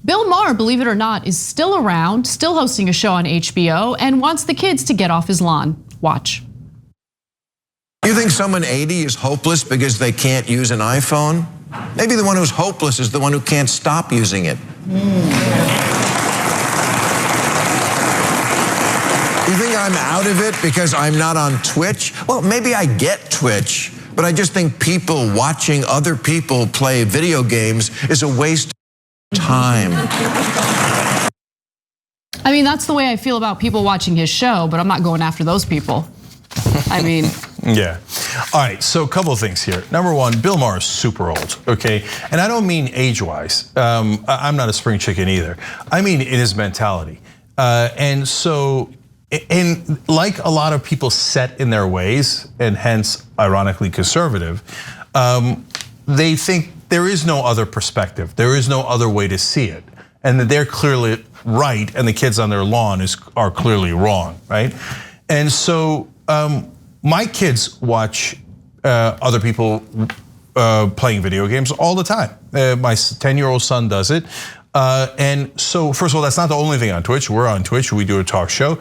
Bill Maher, believe it or not, is still around, still hosting a show on HBO, and wants the kids to get off his lawn. Watch. You think someone 80 is hopeless because they can't use an iPhone? Maybe the one who's hopeless is the one who can't stop using it. You think I'm out of it because I'm not on Twitch? Well, maybe I get Twitch, but I just think people watching other people play video games is a waste of time. I mean, that's the way I feel about people watching his show, but I'm not going after those people. I mean. Yeah. All right, so a couple of things here. Number one, Bill Maher is super old, okay? And I don't mean age-wise. I'm not a spring chicken either. I mean in his mentality. And so, like a lot of people set in their ways, and hence ironically conservative, they think there is no other perspective. There is no other way to see it. And that they're clearly right and the kids on their lawn are clearly wrong, right? And so my kids watch other people playing video games all the time. My 10-year-old son does it. And so first of all, that's not the only thing on Twitch. We're on Twitch, we do a talk show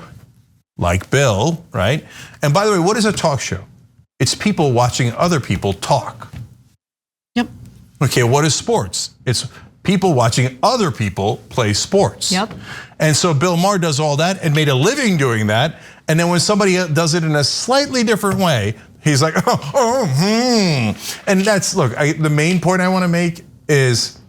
like Bill, right? And by the way, what is a talk show? It's people watching other people talk. Yep. Okay, what is sports? It's people watching other people play sports. Yep. And so Bill Maher does all that and made a living doing that. And then when somebody does it in a slightly different way, he's like, And that's, look, the main point I want to make is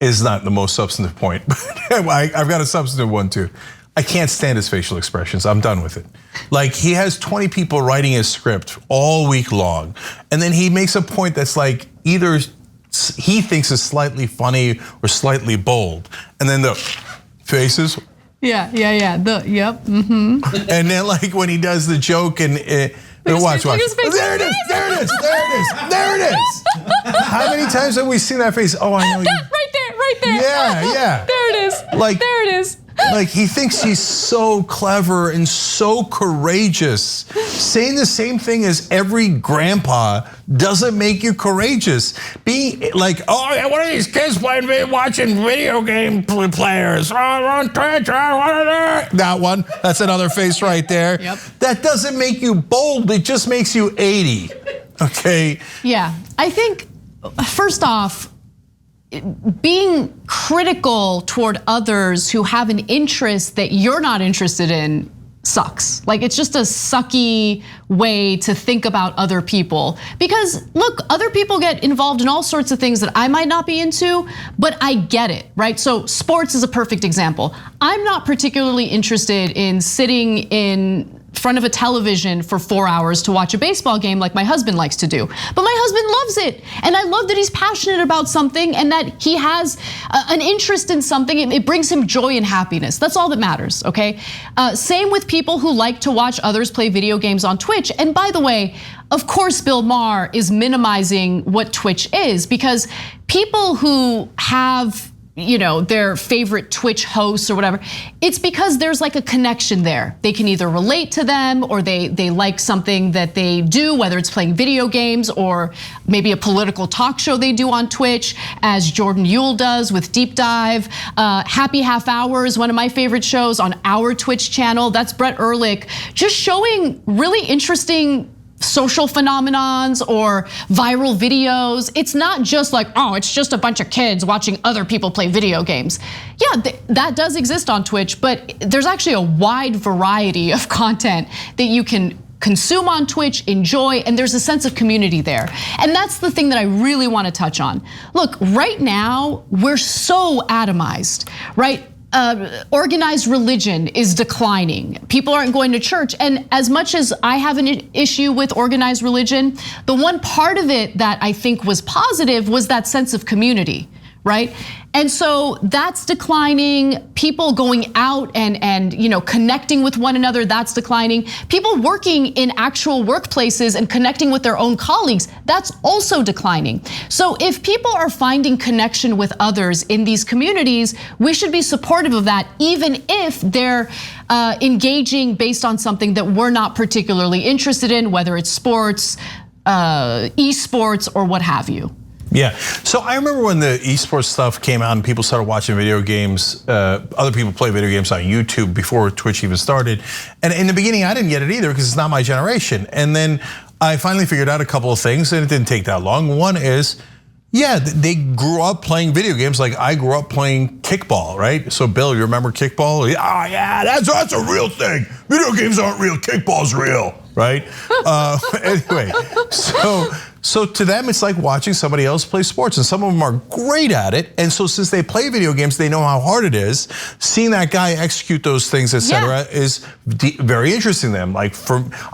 not the most substantive point, but I've got a substantive one too. I can't stand his facial expressions. I'm done with it. Like, he has 20 people writing his script all week long, and then he makes a point that's like either he thinks is slightly funny or slightly bold, and then the faces. Yeah. Yep. And then like when he does the joke and watch. There it is. How many times have we seen that face? Oh, I know you. Right there. Yeah. There it is. There it is. Like he thinks he's so clever and so courageous. Saying the same thing as every grandpa doesn't make you courageous. Being like, oh, what are these kids watching video game players on Twitch? That one, that's another face right there. Yep. That doesn't make you bold, it just makes you 80, okay? Yeah, I think, first off, being critical toward others who have an interest that you're not interested in sucks. Like, it's just a sucky way to think about other people. Because look, other people get involved in all sorts of things that I might not be into, but I get it, right? So sports is a perfect example. I'm not particularly interested in sitting in front of a television for 4 hours to watch a baseball game like my husband likes to do. But my husband loves it. And I love that he's passionate about something and that he has an interest in something. It brings him joy and happiness. That's all that matters, okay? Same with people who like to watch others play video games on Twitch. And by the way, of course, Bill Maher is minimizing what Twitch is, because people who have their favorite Twitch hosts or whatever, it's because there's like a connection there. They can either relate to them or they like something that they do, whether it's playing video games or maybe a political talk show they do on Twitch, as Jordan Yule does with Deep Dive. Happy Half Hour is one of my favorite shows on our Twitch channel. That's Brett Ehrlich, just showing really interesting social phenomenons or viral videos. It's not just like, oh, it's just a bunch of kids watching other people play video games. Yeah, that does exist on Twitch, but there's actually a wide variety of content that you can consume on Twitch, enjoy, and there's a sense of community there. And that's the thing that I really want to touch on. Look, right now, we're so atomized, right? Organized religion is declining. People aren't going to church. And as much as I have an issue with organized religion, the one part of it that I think was positive was that sense of community, right? And so that's declining. People going out and connecting with one another, that's declining. People working in actual workplaces and connecting with their own colleagues, that's also declining. So if people are finding connection with others in these communities, we should be supportive of that, even if they're engaging based on something that we're not particularly interested in, whether it's sports, esports, or what have you. Yeah, so I remember when the esports stuff came out and people started watching video games, other people play video games on YouTube before Twitch even started. And in the beginning, I didn't get it either because it's not my generation. And then I finally figured out a couple of things, and it didn't take that long. One is, yeah, they grew up playing video games like I grew up playing kickball, right? So Bill, you remember kickball? Oh yeah, that's a real thing. Video games aren't real, kickball's real, right? Anyway, so to them, it's like watching somebody else play sports, and some of them are great at it. And so since they play video games, they know how hard it is. Seeing that guy execute those things, etc., is very interesting to them. Like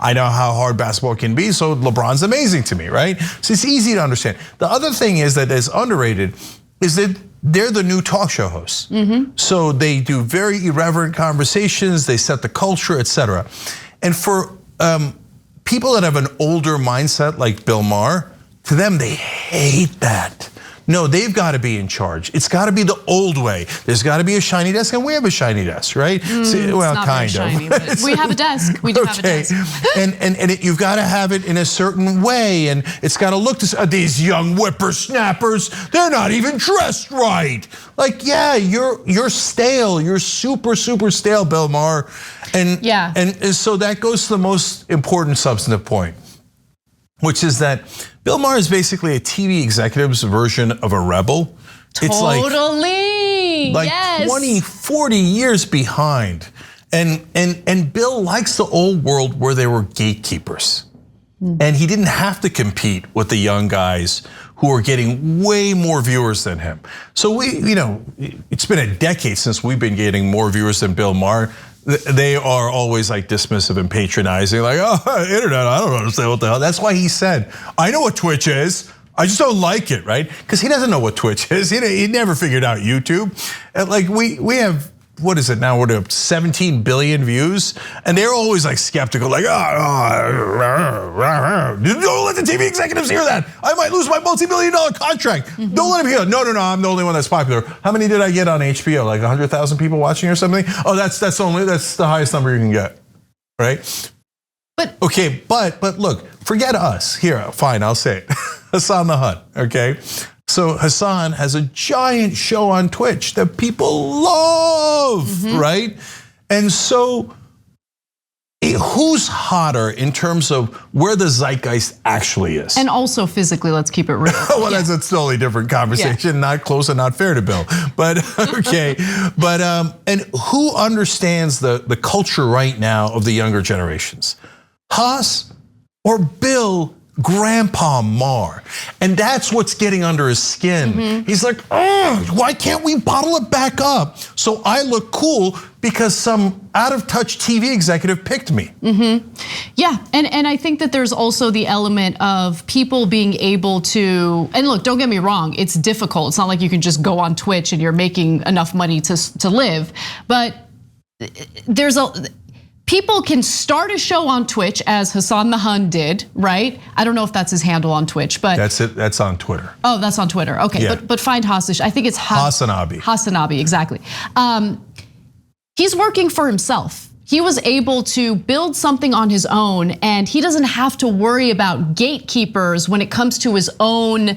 I know how hard basketball can be, so LeBron's amazing to me, right? So it's easy to understand. The other thing is that is underrated is that they're the new talk show hosts. So they do very irreverent conversations, they set the culture, etc. And for people that have an older mindset like Bill Maher, to them, they hate that. No, they've got to be in charge. It's got to be the old way. There's got to be a shiny desk, and we have a shiny desk, right? Well, kind of. Shiny, but we have a desk. We do have a desk. And you've got to have it in a certain way, and it's got to look to these young whippersnappers. They're not even dressed right. Like, yeah, you're stale. You're super stale, Bill Maher. And so that goes to the most important substantive point, which is that Bill Maher is basically a TV executive's version of a rebel. Totally. It's like 20, 40 years behind. And Bill likes the old world where there were gatekeepers. And he didn't have to compete with the young guys who are getting way more viewers than him. So it's been a decade since we've been getting more viewers than Bill Maher. They are always like dismissive and patronizing, like, oh, internet, I don't understand what the hell. That's why he said, I know what Twitch is, I just don't like it, right? Because he doesn't know what Twitch is. He never figured out YouTube. And like we have, what is it now? We're at 17 billion views, and they're always like skeptical, like, don't let the TV executives hear that. I might lose my multi-billion-dollar contract. Don't let them hear that. No, I'm the only one that's popular. How many did I get on HBO? Like 100,000 people watching or something? Oh, that's the highest number you can get, right? But okay, but look, forget us here. Fine, I'll say it. Hassan the Hunt, okay? So Hassan has a giant show on Twitch that people love, right? And so who's hotter in terms of where the zeitgeist actually is? And also physically, let's keep it real. Well, that's a totally different conversation, not close and not fair to Bill. But okay, and who understands the culture right now of the younger generations? Haas or Bill Grandpa Maher? And that's what's getting under his skin. He's like, why can't we bottle it back up so I look cool because some out of touch TV executive picked me? Yeah, and I think that there's also the element of people being able to, and look, don't get me wrong, it's difficult. It's not like you can just go on Twitch and you're making enough money to live, but people can start a show on Twitch as Hassan the Hun did, right? I don't know if that's his handle on Twitch, but that's it. That's on Twitter. Oh, that's on Twitter. Okay, yeah. but find Hasish. I think it's Hassanabi. Hassanabi, exactly. He's working for himself. He was able to build something on his own, and he doesn't have to worry about gatekeepers when it comes to his own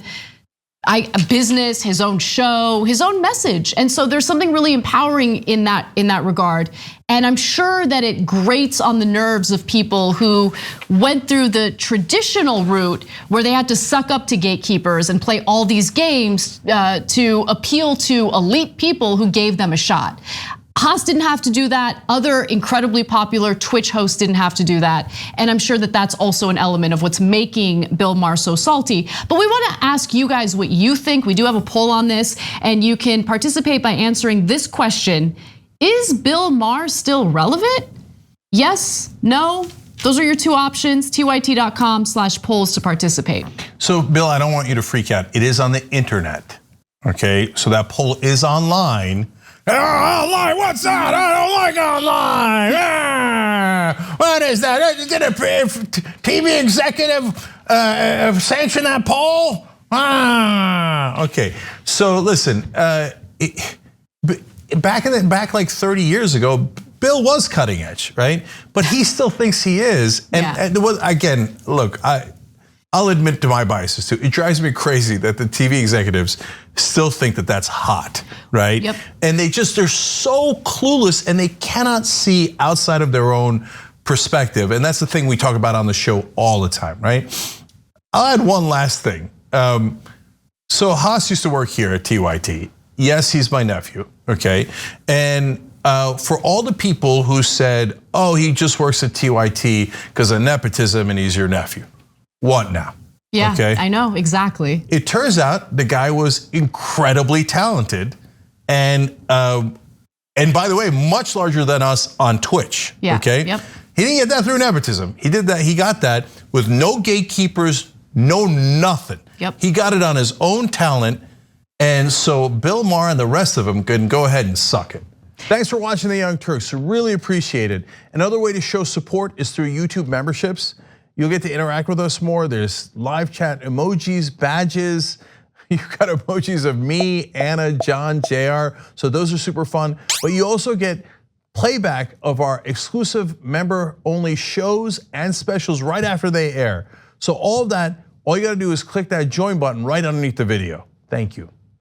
business, his own show, his own message. And so there's something really empowering in that regard. And I'm sure that it grates on the nerves of people who went through the traditional route where they had to suck up to gatekeepers and play all these games to appeal to elite people who gave them a shot. Haas didn't have to do that. Other incredibly popular Twitch hosts didn't have to do that. And I'm sure that that's also an element of what's making Bill Maher so salty. But we want to ask you guys what you think. We do have a poll on this, and you can participate by answering this question. Is Bill Maher still relevant? Yes, no? Those are your two options, tyt.com/polls to participate. So Bill, I don't want you to freak out. It is on the internet, okay? So that poll is online. Online, what's that? I don't like online. What is that? Did a TV executive sanction that poll? Okay. So listen, back like 30 years ago, Bill was cutting edge, right? But he still thinks he is. And again, look, I'll admit to my biases too. It drives me crazy that the TV executives still think that that's hot, right? Yep. And they're so clueless and they cannot see outside of their own perspective. And that's the thing we talk about on the show all the time, right? I'll add one last thing. So Haas used to work here at TYT. Yes, he's my nephew, okay? And for all the people who said, oh, he just works at TYT because of nepotism and he's your nephew. What now? Yeah, okay? I know, exactly. It turns out the guy was incredibly talented and by the way, much larger than us on Twitch, okay? Yep. He didn't get that through nepotism. He got that with no gatekeepers, no nothing. Yep. He got it on his own talent. And so Bill Maher and the rest of them can go ahead and suck it. Thanks for watching The Young Turks, really appreciate it. Another way to show support is through YouTube memberships. You'll get to interact with us more. There's live chat emojis, badges. You've got emojis of me, Anna, John, JR. So those are super fun. But you also get playback of our exclusive member-only shows and specials right after they air. So all of that, all you gotta do is click that join button right underneath the video. Thank you.